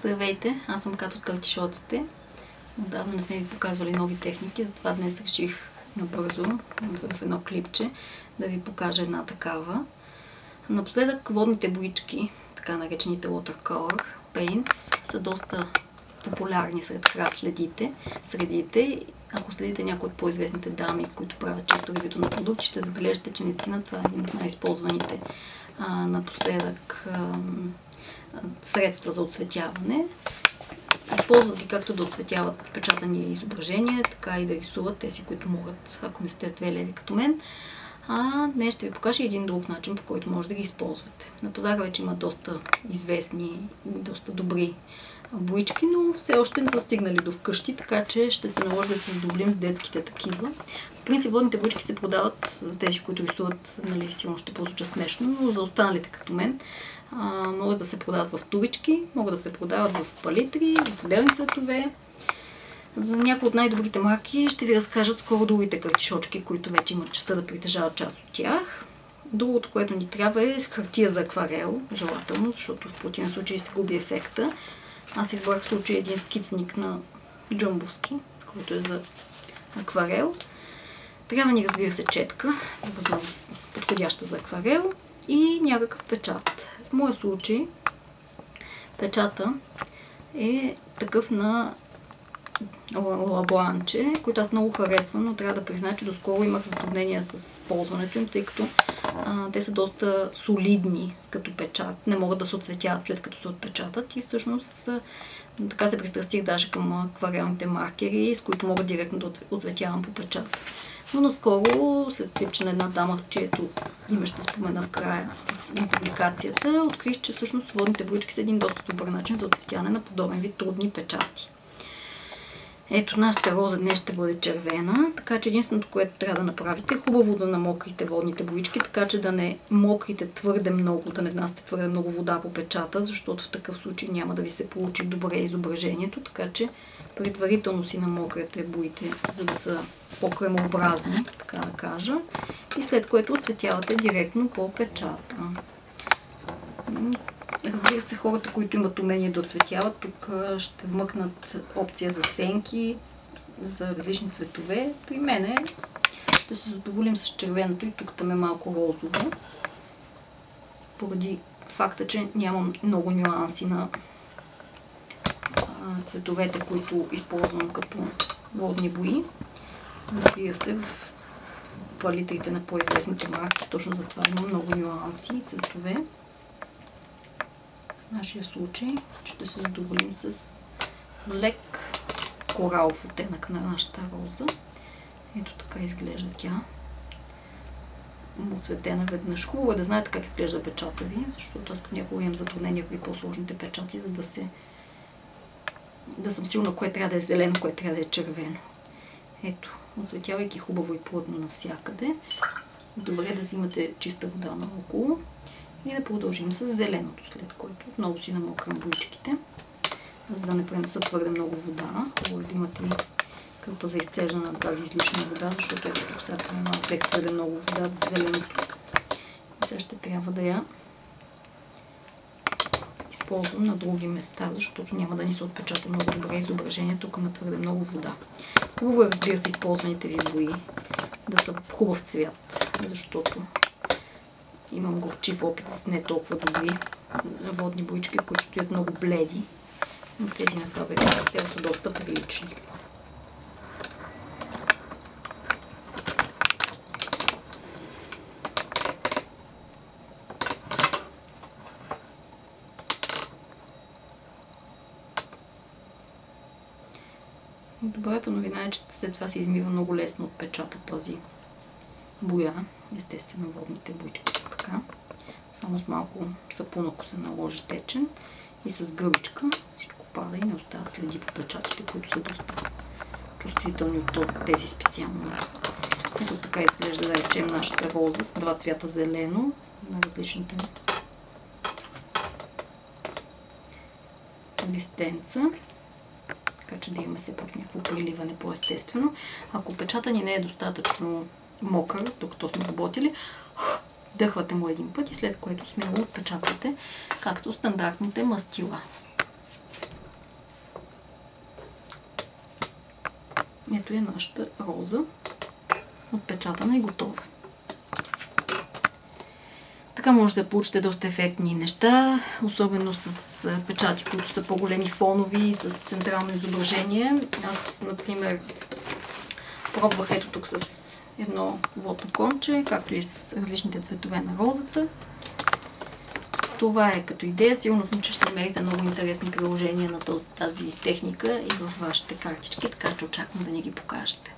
Здравейте, аз съм Кат от Картишоците. Отдавна не сме ви показвали нови техники, затова днес реших набързо в едно клипче да ви покажа една такава. Напоследък водните боички, така наречените watercolor paints, са доста популярни сред средите. Ако следите някои от по-известните дами, които правят чисто ревюто на продукти, ще забележите, че наистина това е един от най-използваните напоследък средства за оцветяване. Използват ги както да оцветяват печатани изображения, така и да рисуват тези, които могат, ако не сте твелеви като мен. Днес ще ви покажа един друг начин, по който може да ги използвате. На пазара вече има доста известни, доста добри боички, но все още не са стигнали до вкъщи, така че ще се наложи да се задоволим с детските такива. В принцип водните боички се продават за тези, които рисуват, нали, силно ще прозвуча смешно, но за останалите като мен могат да се продават в тубички, могат да се продават в палитри, в отделни цветове. За някои от най-добрите марки ще ви разкажат скоро другите картишочки, които вече имат честта да притежават част от тях. Другото, което ни трябва, е хартия за акварел, желателно, защото в противен случай се губи ефекта. Аз избрах в случай един скицник на джамбовски, който е за акварел. Трябва ни, разбира се, четка, подходяща за акварел и някакъв печат. В моя случай печата е такъв на лабланче, който аз много харесвам, но трябва да призная, че доскоро имах затруднения с ползването им, тъй като те са доста солидни като печат, не могат да се отцветяват след като се отпечатат и всъщност така се пристрастих даже към акварелните маркери, с които мога директно да отцветявам по печат. Но наскоро, след клипче на една дама, чието име ще спомена в края на публикацията, открих, че всъщност водните боички са един доста добър начин за отцветяване на подобен вид трудни печати. Ето, нашата роза днес ще бъде червена, така че единственото, което трябва да направите, е хубаво да намокрите водните боички, така че да не мокрите твърде много, да не внасяте твърде много вода по печата, защото в такъв случай няма да ви се получи добре изображението, така че предварително си намокрете боите, за да са по-кремообразни, така да кажа, и след което отцветявате директно по печата. Разбира се, хората, които имат умение да отцветяват, тук ще вмъкнат опция за сенки, за различни цветове. При мен ще се задоволим с червеното и тук там е малко розово, поради факта, че нямам много нюанси на цветовете, които използвам като водни бои. Разбира се, в палитрите на по-известните марки точно за това има много нюанси и цветове. В нашия случай ще се задоволим с лек коралов оттенък на нашата роза. Ето така изглежда тя. Оцветена веднъж. Хубаво е да знаете как изглежда печата ви, защото аз понякога имам затруднения при по-сложните печати, за да съм сигурна кое трябва да е зелено, кое трябва да е червено. Ето, оцветявайки хубаво и плътно навсякъде, добре да взимате чиста вода наоколо. И да продължим с зеленото, след което отново си намокрям боичките, за да не пренесат твърде много вода. Хубаво е да имате и кърпа за изцеждане на тази излишна вода, защото ето тук сега взех твърде много вода в зеленото. И сега ще трябва да я използвам на други места, защото няма да ни се отпечата много добре изображение. Тук има твърде много вода. Хубаво е, разбира се, използваните ви бои да са хубав цвят, защото имам горчив опит с не толкова добри водни боички, които стоят много бледи, но тези на Faber-Castell те са доста прилични. Добрата новина е, че след това се измива много лесно от печата този боя. Естествено водните боички са така. Само с малко сапун, ако се наложи течен, и с гъбичка всичко пада и не остават следи по печатите, които са доста чувствителни от тези специално. Ето така изглежда, да речем, нашата роза с два цвята зелено на различните листенца. Така че да имаме все пак някакво приливане по-естествено. Ако печата ни не е достатъчно мокър, докато сме работили, дъхвате му един път и след което смело отпечатвате, както стандартните мастила. Ето е нашата роза. Отпечатана и готова. Така може да получите доста ефектни неща, особено с печати, които са по-големи фонови, с централно изображение. Аз, например, пробвах ето тук с едно водно конче, както и с различните цветове на розата. Това е като идея. Сигурно съм, че ще намерите много интересни приложения на тази техника и в вашите картички, така че очаквам да ни ги покажете.